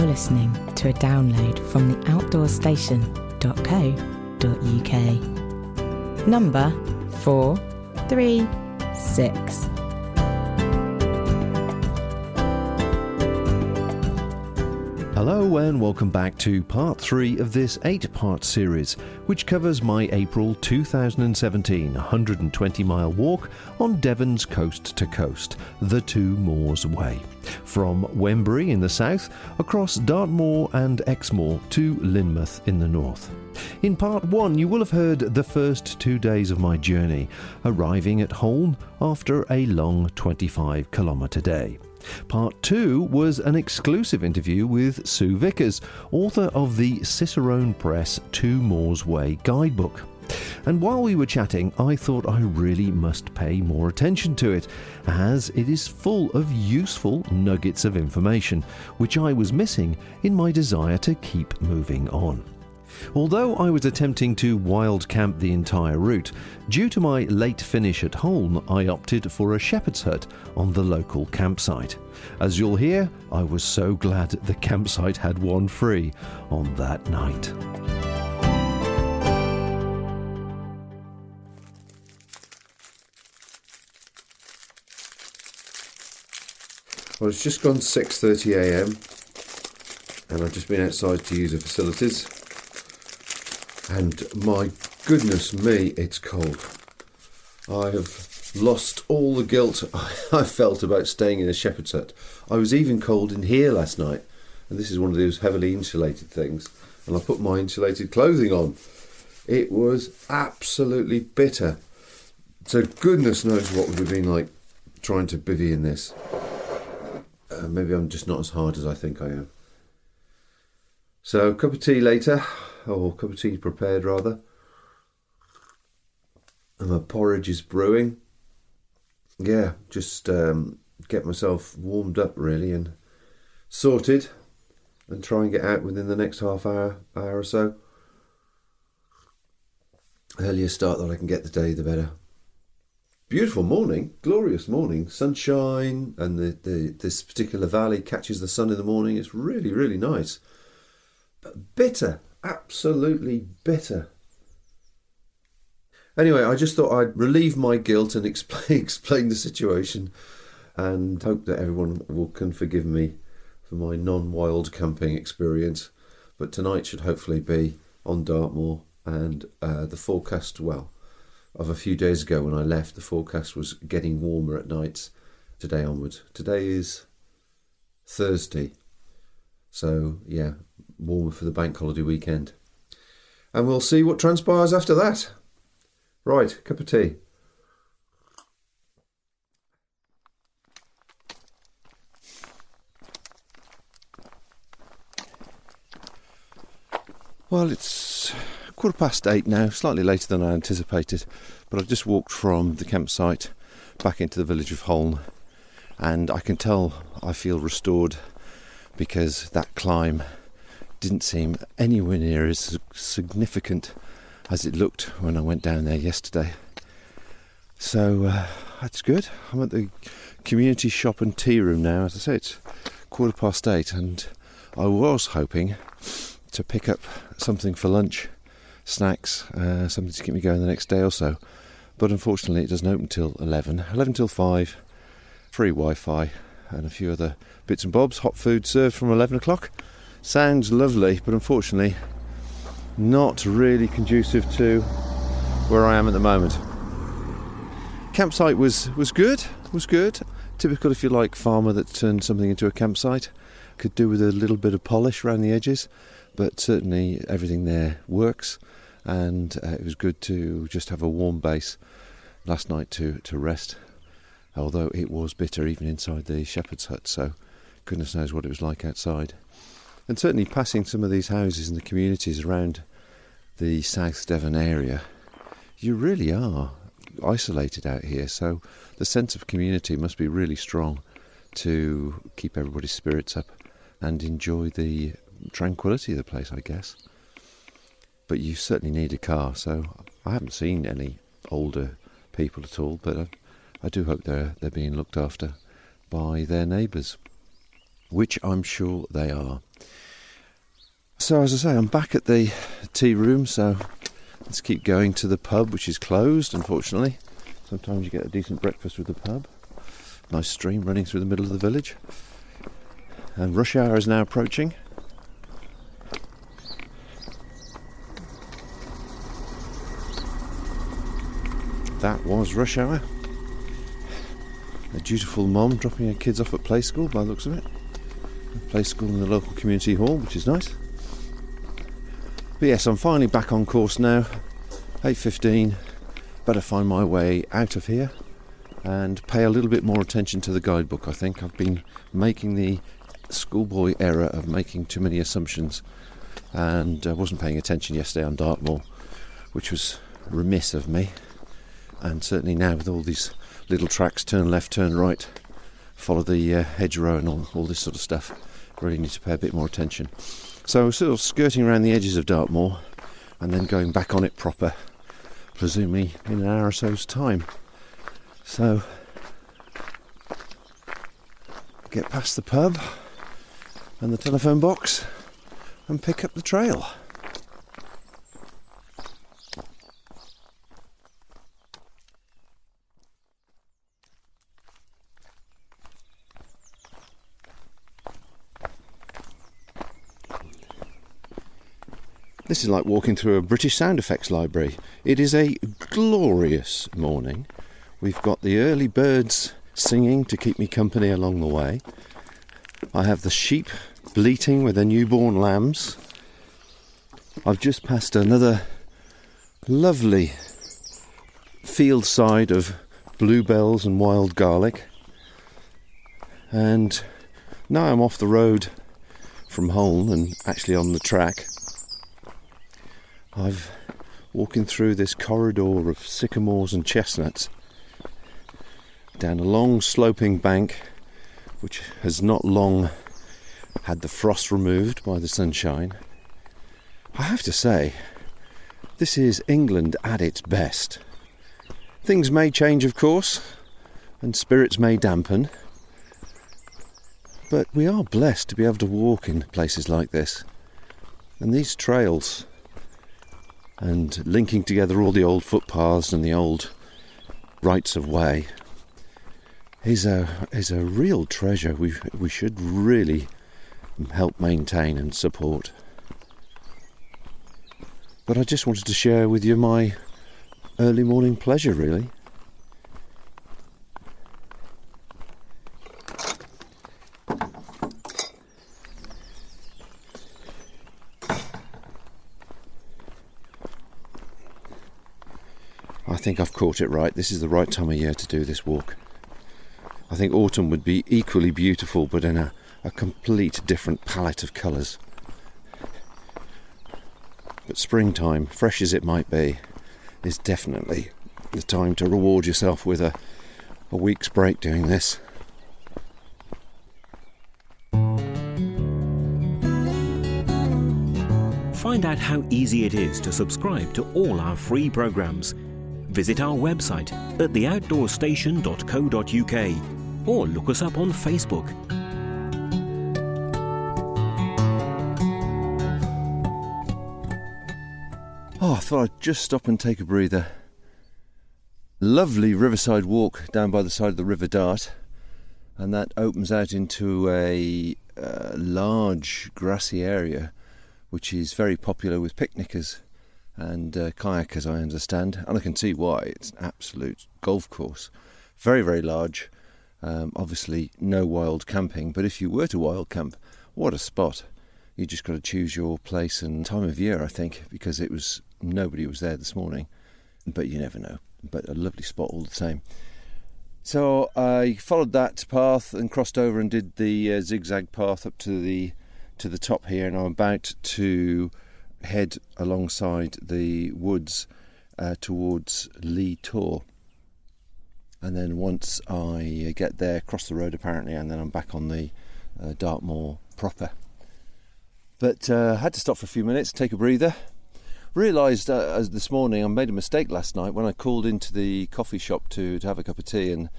You're listening to a download from the outdoorstation.co.uk. Number 436. Hello and welcome back to part 3 of this 8-part series, which covers my April 2017 120-mile walk on Devon's coast to coast, the Two Moors Way, from Wembury in the south, across Dartmoor and Exmoor to Lynmouth in the north. In part 1 you will have heard the first 2 days of my journey, arriving at Holne after a long 25-kilometre day. Part 2 was an exclusive interview with Sue Vickers, author of the Cicerone Press Two Moors Way guidebook. And while we were chatting, I thought I really must pay more attention to it, as it is full of useful nuggets of information, which I was missing in my desire to keep moving on. Although I was attempting to wild camp the entire route, due to my late finish at Holne, I opted for a shepherd's hut on the local campsite. As you'll hear, I was so glad the campsite had one free on that night. Well, it's just gone 6:30 a.m. and I've just been outside to use the facilities. And my goodness me, it's cold. I have lost all the guilt I felt about staying in a shepherd's hut. I was even cold in here last night, and this is one of those heavily insulated things, and I put my insulated clothing on. It was absolutely bitter. So goodness knows what would have been like trying to bivvy in this. Maybe I'm just not as hard as I think I am. So, a cup of tea later, or cup of tea prepared rather, and my porridge is brewing. Yeah, just get myself warmed up really and sorted, and try and get out within the next half hour or so. Earlier start that I can get the day, the better. Beautiful morning, glorious morning, sunshine, and this particular valley catches the sun in the morning. It's really, really nice. But bitter, absolutely bitter. Anyway, I just thought I'd relieve my guilt and explain the situation, and hope that everyone can forgive me for my non-wild camping experience. But tonight should hopefully be on Dartmoor, and the forecast, well, of a few days ago when I left, the forecast was getting warmer at nights today onwards. Today is Thursday, so yeah, warmer for the bank holiday weekend. And we'll see what transpires after that. Right, cup of tea. Well, it's 8:15 now, slightly later than I anticipated, but I've just walked from the campsite back into the village of Holne, and I can tell I feel restored, because that climb didn't seem anywhere near as significant as it looked when I went down there yesterday. So that's good. I'm at the community shop and tea room now. As I say, it's 8:15, and I was hoping to pick up something for lunch, snacks, something to keep me going the next day or so. But unfortunately it doesn't open till 11 till 5, free Wi-Fi and a few other bits and bobs. Hot food served from 11 o'clock. Sounds lovely, but unfortunately not really conducive to where I am at the moment. Campsite was good. Typical, if you like, farmer that turned something into a campsite. Could do with a little bit of polish around the edges, but certainly everything there works, and it was good to just have a warm base last night to rest, although it was bitter even inside the shepherd's hut, so goodness knows what it was like outside. And certainly passing some of these houses and the communities around the South Devon area, you really are isolated out here, so the sense of community must be really strong to keep everybody's spirits up and enjoy the tranquility of the place, I guess. But you certainly need a car, so I haven't seen any older people at all, but I do hope they're being looked after by their neighbours, which I'm sure they are. So as I say, I'm back at the tea room, so let's keep going to the pub, which is closed, unfortunately. Sometimes you get a decent breakfast with the pub. Nice stream running through the middle of the village. And rush hour is now approaching. That was rush hour. A dutiful mum dropping her kids off at play school, by the looks of it. A play school in the local community hall, which is nice. But yes, I'm finally back on course now. 8:15. Better find my way out of here and pay a little bit more attention to the guidebook. I think I've been making the schoolboy error of making too many assumptions, and I wasn't paying attention yesterday on Dartmoor, which was remiss of me. And certainly now with all these little tracks, turn left, turn right, follow the hedgerow and all this sort of stuff, really need to pay a bit more attention. So sort of skirting around the edges of Dartmoor and then going back on it proper, presumably in an hour or so's time. So get past the pub and the telephone box and pick up the trail. This is like walking through a British sound effects library. It is a glorious morning. We've got the early birds singing to keep me company along the way. I have the sheep bleating with their newborn lambs. I've just passed another lovely field side of bluebells and wild garlic. And now I'm off the road from home and actually on the track. I've walking through this corridor of sycamores and chestnuts down a long sloping bank which has not long had the frost removed by the sunshine. I have to say, this is England at its best. Things may change, of course, and spirits may dampen, but we are blessed to be able to walk in places like this. And these trails, and linking together all the old footpaths and the old rights of way, is a real treasure we should really help maintain and support. But I just wanted to share with you my early morning pleasure, really. I think I've caught it right. This is the right time of year to do this walk. I think autumn would be equally beautiful, but in a complete different palette of colours. But springtime, fresh as it might be, is definitely the time to reward yourself with a week's break doing this. Find out how easy it is to subscribe to all our free programmes. Visit our website at theoutdoorstation.co.uk or look us up on Facebook. Oh, I thought I'd just stop and take a breather. Lovely riverside walk down by the side of the River Dart, and that opens out into a large grassy area which is very popular with picnickers and kayakers, I understand, and I can see why. It's an absolute golf course, very, very large. Obviously no wild camping, but if you were to wild camp, what a spot. You just got to choose your place and time of year, I think, because nobody was there this morning, but you never know. But a lovely spot all the same. So I followed that path and crossed over and did the zigzag path up to the top here, and I'm about to head alongside the woods towards Lee Tor. And then once I get there, cross the road apparently, and then I'm back on the Dartmoor proper. But I had to stop for a few minutes, take a breather. Realised this morning I made a mistake last night when I called into the coffee shop to have a cup of tea and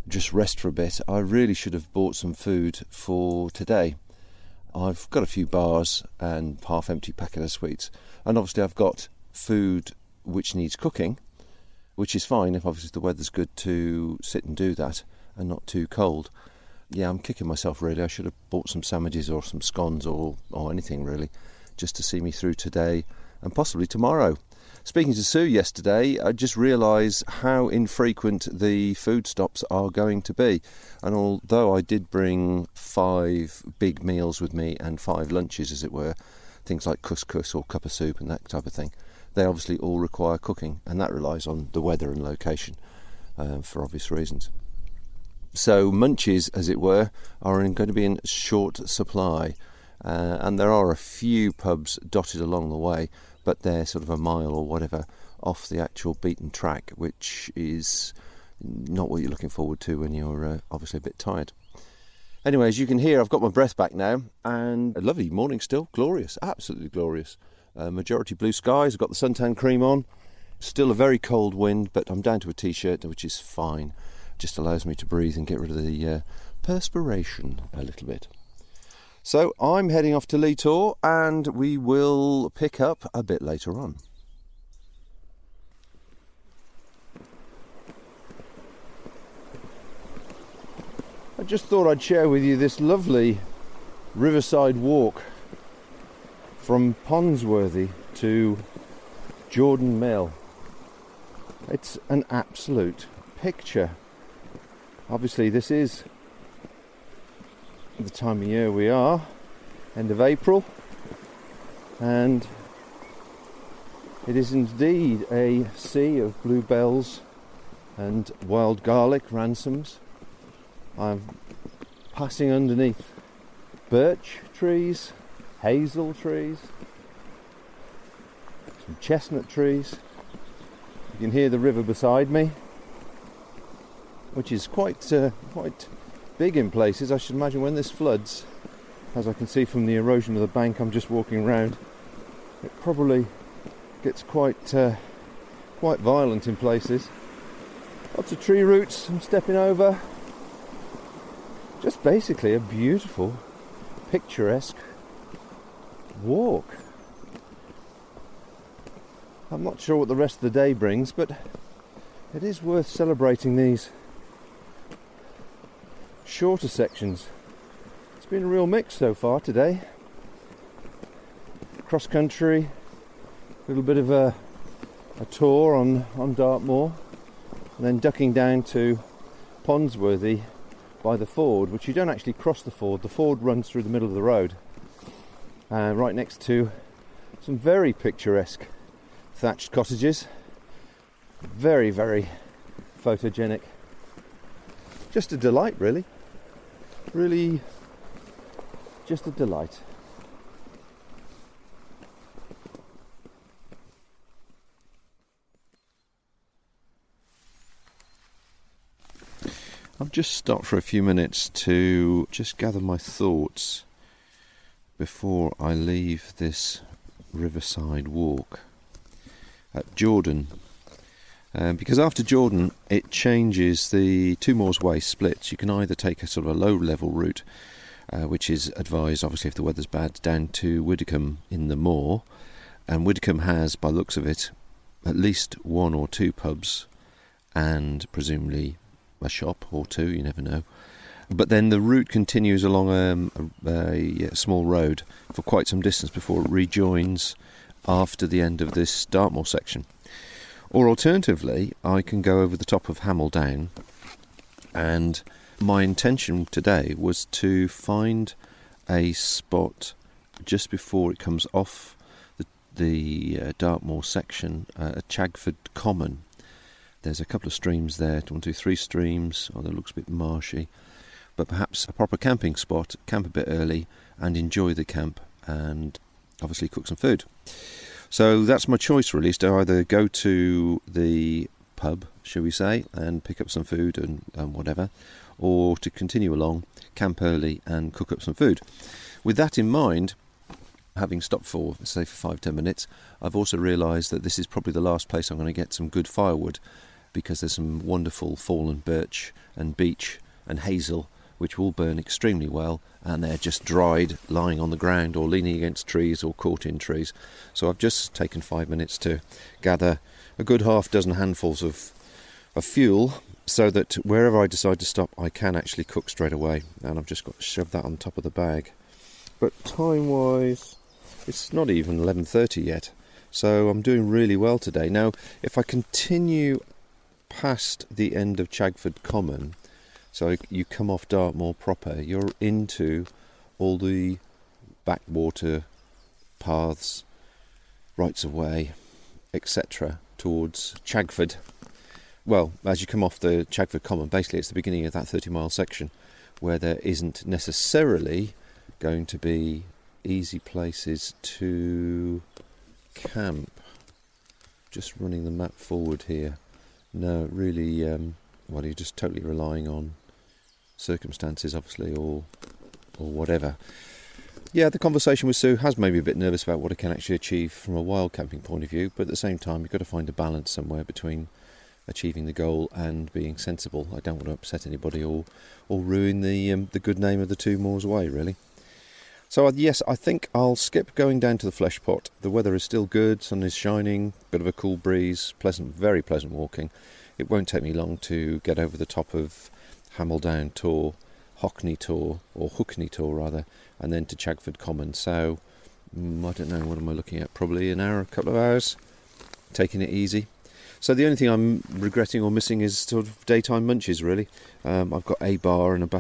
just rest for a bit. I really should have bought some food for today. I've got a few bars and half-empty packet of sweets. And obviously I've got food which needs cooking, which is fine if obviously the weather's good to sit and do that and not too cold. Yeah, I'm kicking myself really. I should have bought some sandwiches or some scones or anything really, just to see me through today and possibly tomorrow. Speaking to Sue yesterday, I just realised how infrequent the food stops are going to be. And although I did bring 5 big meals with me and 5 lunches, as it were, things like couscous or cup of soup and that type of thing, they obviously all require cooking, and that relies on the weather and location for obvious reasons. So munchies, as it were, are going to be in short supply, and there are a few pubs dotted along the way, but they're sort of a mile or whatever off the actual beaten track, which is not what you're looking forward to when you're obviously a bit tired. Anyway, as you can hear, I've got my breath back now, and a lovely morning still, glorious, absolutely glorious. Majority blue skies, I've got the suntan cream on, still a very cold wind, but I'm down to a t-shirt, which is fine. Just allows me to breathe and get rid of the perspiration a little bit. So I'm heading off to Lee Tor, and we will pick up a bit later on. I just thought I'd share with you this lovely riverside walk from Ponsworthy to Jordan Mill. It's an absolute picture. Obviously this is the time of year we are, end of April, and it is indeed a sea of bluebells and wild garlic ransoms. I'm passing underneath birch trees, hazel trees, some chestnut trees. You can hear the river beside me, which is quite big in places. I should imagine when this floods, as I can see from the erosion of the bank I'm just walking around, it probably gets quite violent in places. Lots of tree roots I'm stepping over. Just basically a beautiful, picturesque walk. I'm not sure what the rest of the day brings, but it is worth celebrating these shorter sections. It's been a real mix so far today. Cross country, a little bit of a tour on Dartmoor, and then ducking down to Ponsworthy by the ford, which you don't actually cross the ford. The ford runs through the middle of the road, right next to some very picturesque thatched cottages. Very, very photogenic. Just a delight, really. Really, just a delight. I've just stopped for a few minutes to just gather my thoughts before I leave this riverside walk at Jordan. Because after Jordan it changes, the Two Moors Way splits. You can either take a sort of a low level route, which is advised obviously if the weather's bad, down to Widdicombe in the moor, and Widdicombe has, by the looks of it, at least 1 or 2 pubs and presumably a shop or 2, you never know. But then the route continues along a small road for quite some distance before it rejoins after the end of this Dartmoor section. Or alternatively, I can go over the top of Hamel Down, and my intention today was to find a spot just before it comes off the Dartmoor section at Chagford Common. There's a couple of streams there, 1, 2, 3 streams, although it looks a bit marshy, but perhaps a proper camping spot, camp a bit early and enjoy the camp and obviously cook some food. So that's my choice really, is to either go to the pub, shall we say, and pick up some food and whatever, or to continue along, camp early and cook up some food. With that in mind, having stopped for, say, for 5-10 minutes, I've also realised that this is probably the last place I'm going to get some good firewood, because there's some wonderful fallen birch and beech and hazel which will burn extremely well, and they're just dried, lying on the ground or leaning against trees or caught in trees. So I've just taken 5 minutes to gather a good half dozen handfuls of fuel, so that wherever I decide to stop I can actually cook straight away. And I've just got to shove that on top of the bag. But time wise, it's not even 11:30 yet, so I'm doing really well today. Now if I continue past the end of Chagford Common, so you come off Dartmoor proper, you're into all the backwater paths, rights of way, etc. towards Chagford. Well, as you come off the Chagford Common, basically it's the beginning of that 30-mile section where there isn't necessarily going to be easy places to camp. Just running the map forward here. No, really, you're just totally relying on circumstances, obviously, or whatever. Yeah, the conversation with Sue has made me a bit nervous about what I can actually achieve from a wild camping point of view, but at the same time you've got to find a balance somewhere between achieving the goal and being sensible. I don't want to upset anybody or ruin the good name of the Two Moors Way, really. So yes, I think I'll skip going down to the flesh pot. The weather is still good, sun is shining, bit of a cool breeze, pleasant, very pleasant walking. It won't take me long to get over the top of Hameldown Tor, Hockney Tor, or Hookney Tor rather, and then to Chagford Common. So I don't know, what am I looking at? Probably an hour, a couple of hours, taking it easy. So the only thing I'm regretting or missing is sort of daytime munches, really. I've got a bar and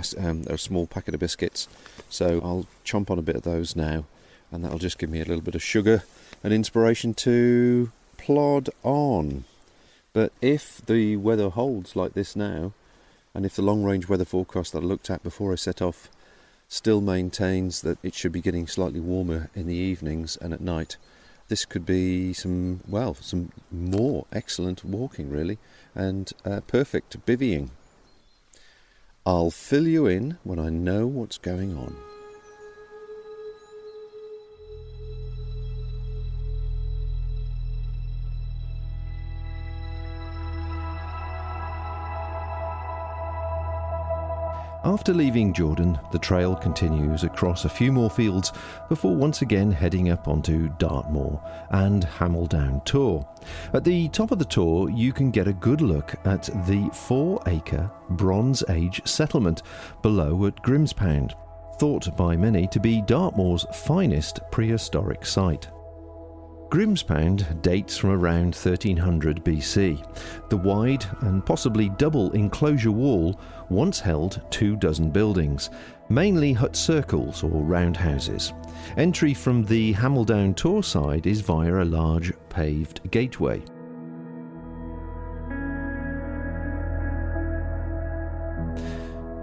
a small packet of biscuits, so I'll chomp on a bit of those now, and that'll just give me a little bit of sugar and inspiration to plod on. But if the weather holds like this now, and if the long-range weather forecast that I looked at before I set off still maintains that it should be getting slightly warmer in the evenings and at night, this could be some more excellent walking, really, and perfect bivvying. I'll fill you in when I know what's going on. After leaving Jordan, the trail continues across a few more fields before once again heading up onto Dartmoor and Hameldown Tor. At the top of the Tor, you can get a good look at the 4-acre Bronze Age settlement below at Grimspound, thought by many to be Dartmoor's finest prehistoric site. Grimspound dates from around 1300 BC. The wide and possibly double enclosure wall once held 24 buildings, mainly hut circles or roundhouses. Entry from the Hameldown Tor side is via a large paved gateway.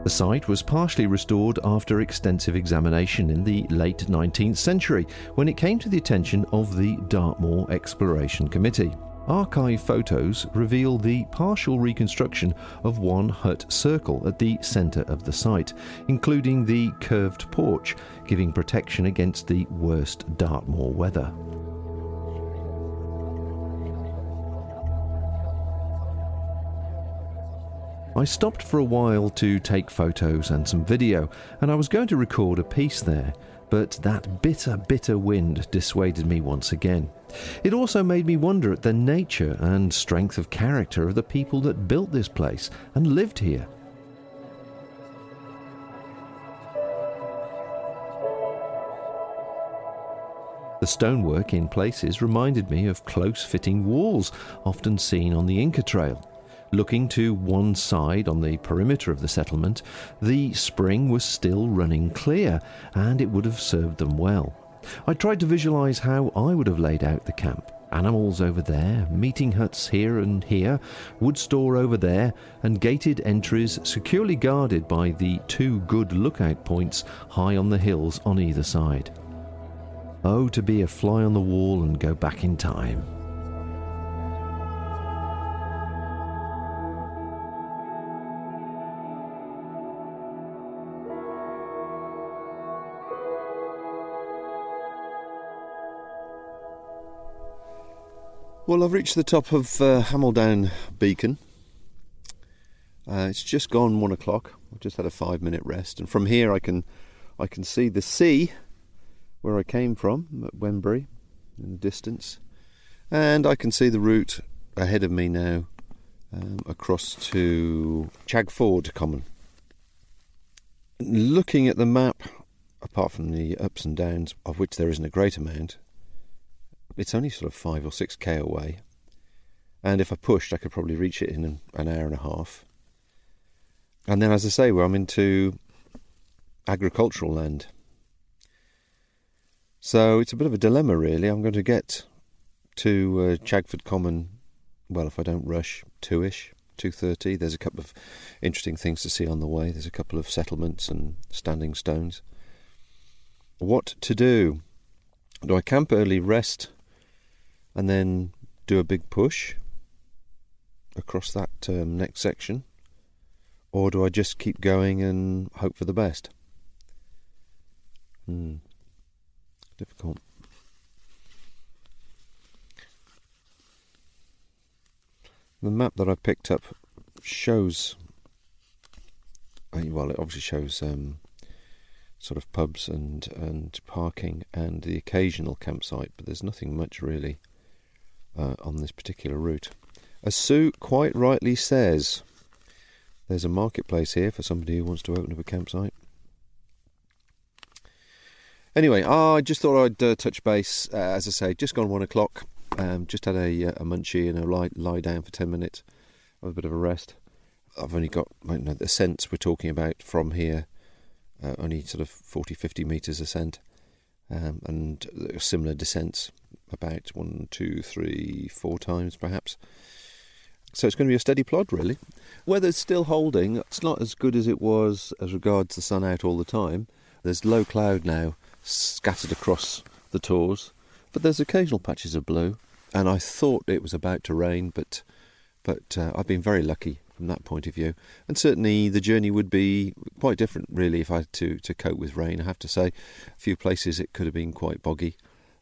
The site was partially restored after extensive examination in the late 19th century when it came to the attention of the Dartmoor Exploration Committee. Archive photos reveal the partial reconstruction of one hut circle at the centre of the site, including the curved porch, giving protection against the worst Dartmoor weather. I stopped for a while to take photos and some video, and I was going to record a piece there, but that bitter wind dissuaded me once again. It also made me wonder at the nature and strength of character of the people that built this place and lived here. The stonework in places reminded me of close-fitting walls often seen on the Inca Trail. Looking to one side on the perimeter of the settlement, the spring was still running clear, and it would have served them well. I tried to visualise how I would have laid out the camp. Animals over there, meeting huts here and here, wood store over there, and gated entries securely guarded by the 2 good lookout points high on the hills on either side. Oh, to be a fly on the wall and go back in time. Well, I've reached the top of Hameldown Beacon. It's just gone 1 o'clock, I've just had a 5-minute rest, and from here I can see the sea where I came from at Wembury in the distance, and I can see the route ahead of me now across to Chagford Common. Looking at the map, apart from the ups and downs, of which there isn't a great amount, it's only sort of 5 or 6k away, and if I pushed I could probably reach it in an hour and a half. And then, as I say, I'm into agricultural land, so it's a bit of a dilemma really. I'm going to get to Chagford Common, well, if I don't rush, 2:30. There's a couple of interesting things to see on the way. There's a couple of settlements and standing stones. What to do? Do I camp early, rest, and then do a big push across that next section? Or do I just keep going and hope for the best? Difficult. The map that I picked up shows, well, it obviously shows sort of pubs and parking and the occasional campsite, but there's nothing much really on this particular route. As Sue quite rightly says, there's a marketplace here for somebody who wants to open up a campsite. Anyway, I just thought I'd touch base. As I say, just gone 1 o'clock. Just had a munchie and a lie down for 10 minutes. Have a bit of a rest. I've only got, the ascents we're talking about from here, only sort of 40-50 metres ascent, and similar descents about 1, 2, 3, 4 times perhaps. So it's going to be a steady plod really. Weather's still holding. It's not as good as it was as regards the sun out all the time. There's low cloud now scattered across the tors, but there's occasional patches of blue, and I thought it was about to rain, but I've been very lucky from that point of view. And certainly the journey would be quite different really if I had to cope with rain. I have to say, a few places it could have been quite boggy,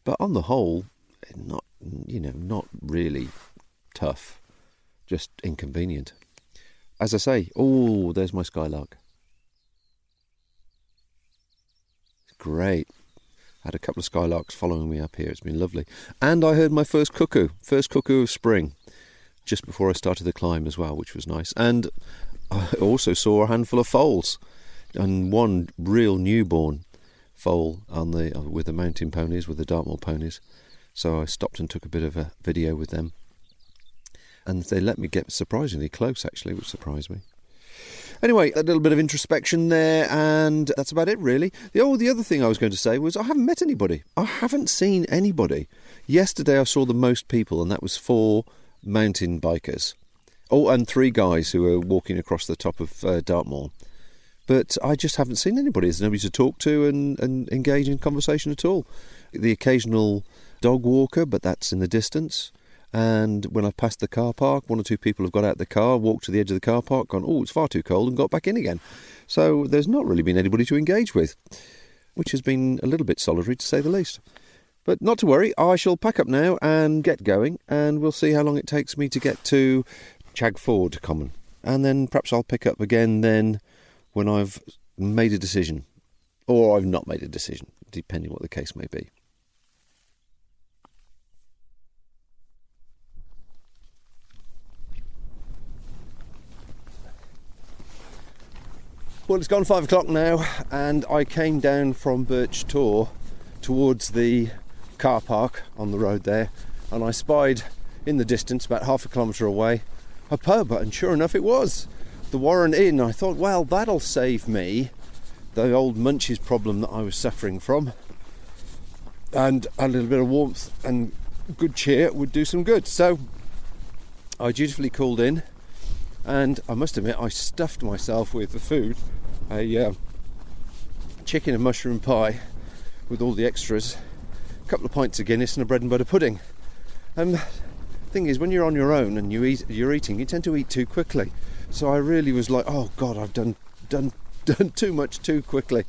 but on the whole, not really tough, just inconvenient. As I say, there's my skylark. Great. Had a couple of skylarks following me up here. It's been lovely. And I heard my first cuckoo of spring, just before I started the climb as well, which was nice. And I also saw a handful of foals, and one real newborn foal with the mountain ponies, with the Dartmoor ponies. So I stopped and took a bit of a video with them. And they let me get surprisingly close, actually, which surprised me. Anyway, a little bit of introspection there, and that's about it, really. The other thing I was going to say was I haven't met anybody. I haven't seen anybody. Yesterday I saw the most people, and that was 4 mountain bikers. And 3 guys who were walking across the top of Dartmoor. But I just haven't seen anybody. There's nobody to talk to and engage in conversation at all. The occasional dog walker, but that's in the distance. And when I passed the car park, 1 or 2 people have got out the car, walked to the edge of the car park, gone, it's far too cold, and got back in again. So there's not really been anybody to engage with, which has been a little bit solitary to say the least. But not to worry, I shall pack up now and get going, and we'll see how long it takes me to get to Chagford Common. And then perhaps I'll pick up again then when I've made a decision, or I've not made a decision, depending what the case may be. Well, it's gone 5 o'clock now, and I came down from Birch Tor towards the car park on the road there, and I spied in the distance, about half a kilometre away, a pub, and sure enough it was the Warren Inn. I thought, well, that'll save me the old munchies problem that I was suffering from, and a little bit of warmth and good cheer would do some good. So I dutifully called in, and I must admit I stuffed myself with the food, a chicken and mushroom pie with all the extras, a couple of pints of Guinness and a bread and butter pudding. Thing is, when you're on your own and you're eating, you tend to eat too quickly. So I really was like, oh God, I've done too much too quickly,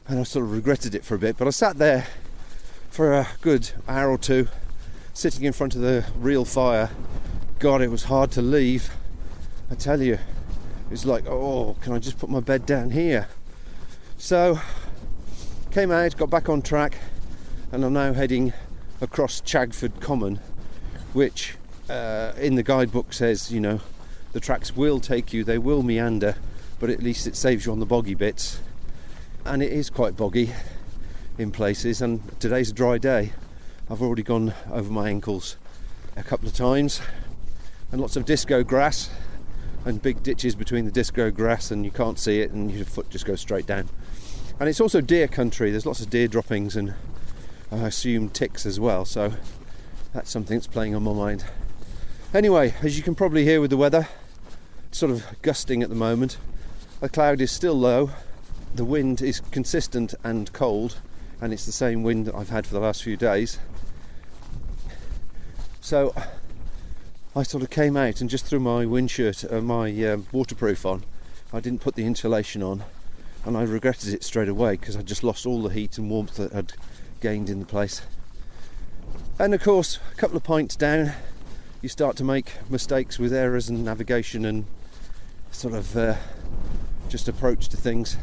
and I sort of regretted it for a bit. But I sat there for a good hour or 2, sitting in front of the real fire. God, it was hard to leave. I tell you, It's like, oh, can I just put my bed down here? So, came out, got back on track, and I'm now heading across Chagford Common, which in the guidebook says, you know, the tracks will take you, they will meander, but at least it saves you on the boggy bits. And it is quite boggy in places, and today's a dry day. I've already gone over my ankles a couple of times, and lots of disco grass and big ditches between the disco grass, and you can't see it and your foot just goes straight down. And it's also deer country, there's lots of deer droppings and I assume ticks as well, so that's something that's playing on my mind. Anyway, as you can probably hear with the weather, it's sort of gusting at the moment. The cloud is still low, the wind is consistent and cold, and it's the same wind that I've had for the last few days. So I sort of came out and just threw my wind shirt, my waterproof on. I didn't put the insulation on, and I regretted it straight away because I just lost all the heat and warmth that I'd gained in the place. And of course, a couple of pints down, you start to make mistakes with errors and navigation and sort of just approach to things.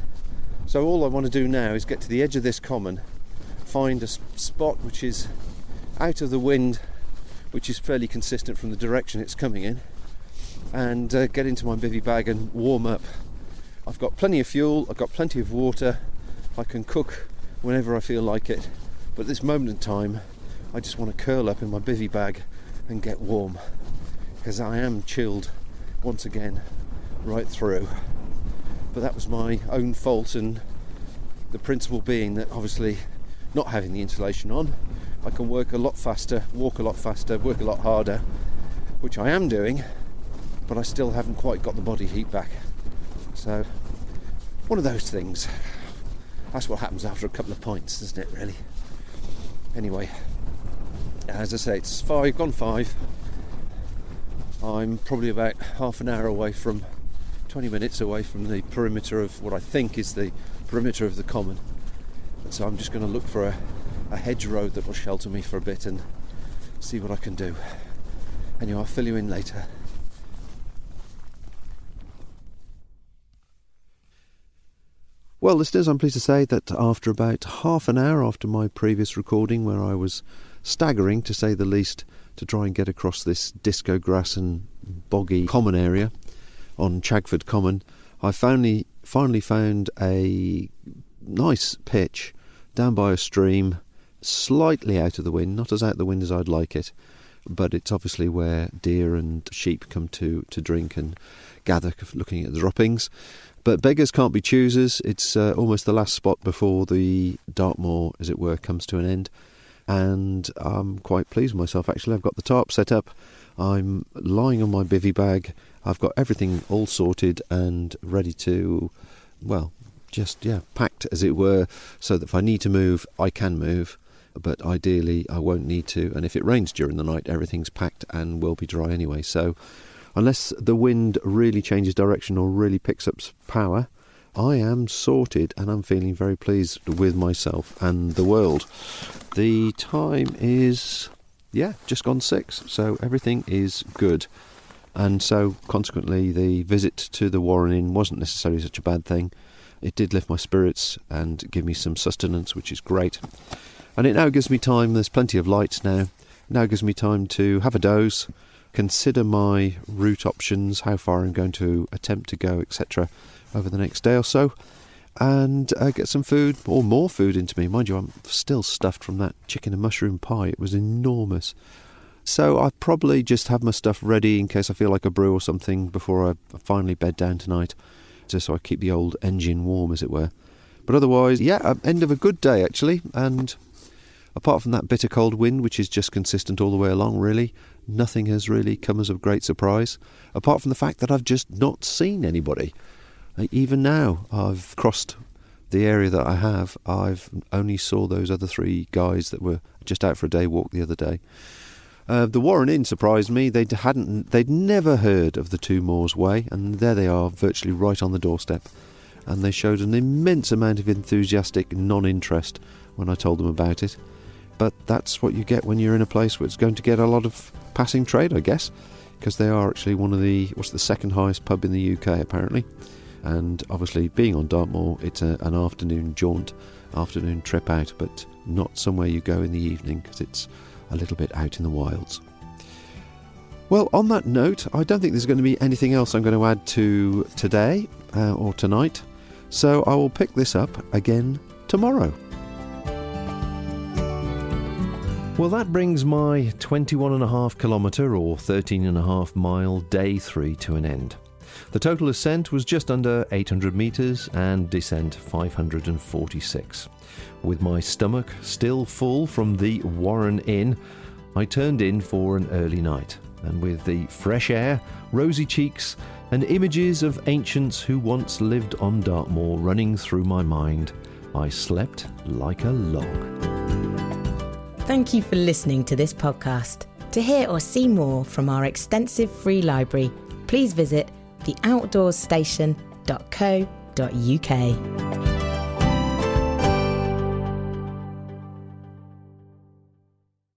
So all I want to do now is get to the edge of this common, find a spot which is out of the wind, which is fairly consistent from the direction it's coming in, and get into my bivvy bag and warm up. I've got plenty of fuel, I've got plenty of water, I can cook whenever I feel like it, but at this moment in time I just want to curl up in my bivvy bag and get warm, because I am chilled once again right through. But that was my own fault, and the principle being that obviously not having the insulation on, I can work a lot faster, walk a lot faster, work a lot harder, which I am doing, but I still haven't quite got the body heat back. So, one of those things. That's what happens after a couple of pints, isn't it, really? Anyway, as I say, it's gone 5. I'm probably about half an hour away from, 20 minutes away from the perimeter of what I think is the perimeter of the common. And so I'm just going to look for a hedge road that will shelter me for a bit and see what I can do. Anyway, I'll fill you in later. Well, listeners, I'm pleased to say that after about half an hour after my previous recording, where I was staggering, to say the least, to try and get across this disco grass and boggy common area on Chagford Common, I finally found a nice pitch down by a stream, slightly out of the wind, not as out of the wind as I'd like it, but it's obviously where deer and sheep come to drink and gather, looking at the droppings. But beggars can't be choosers. It's almost the last spot before the Dartmoor, as it were, comes to an end. And I'm quite pleased with myself, actually. I've got the tarp set up. I'm lying on my bivvy bag. I've got everything all sorted and ready to, well, just, packed, as it were, so that if I need to move, I can move. But ideally, I won't need to. And if it rains during the night, everything's packed and will be dry anyway. So unless the wind really changes direction or really picks up power, I am sorted, and I'm feeling very pleased with myself and the world. The time is, just gone 6, so everything is good. And so, consequently, the visit to the Warren Inn wasn't necessarily such a bad thing. It did lift my spirits and give me some sustenance, which is great. And it now gives me time, there's plenty of lights now, it now gives me time to have a doze, consider my route options, how far I'm going to attempt to go, etc. over the next day or so, and get some food, or more food into me. Mind you, I'm still stuffed from that chicken and mushroom pie. It was enormous. So I probably just have my stuff ready in case I feel like a brew or something before I finally bed down tonight, just so I keep the old engine warm, as it were. But otherwise, end of a good day, actually. And apart from that bitter cold wind, which is just consistent all the way along, really, nothing has really come as a great surprise, apart from the fact that I've just not seen anybody. Even now, I've crossed the area that I have. I've only saw those other 3 guys that were just out for a day walk the other day. The Warren Inn surprised me. They'd never heard of the Two Moors Way, and there they are, virtually right on the doorstep. And they showed an immense amount of enthusiastic non-interest when I told them about it. But that's what you get when you're in a place where it's going to get a lot of passing trade, I guess. because they are actually what's the second highest pub in the UK apparently. And obviously being on Dartmoor, it's an afternoon jaunt, afternoon trip out, but not somewhere you go in the evening because it's a little bit out in the wilds. Well, on that note, I don't think there's going to be anything else I'm going to add to today or tonight, so I will pick this up again tomorrow. Well, that brings my 21.5 kilometre or 13.5 mile day 3 to an end. The total ascent was just under 800 metres and descent 546. With my stomach still full from the Warren Inn, I turned in for an early night, and with the fresh air, rosy cheeks and images of ancients who once lived on Dartmoor running through my mind, I slept like a log. Thank you for listening to this podcast. To hear or see more from our extensive free library, please visit theoutdoorstation.co.uk.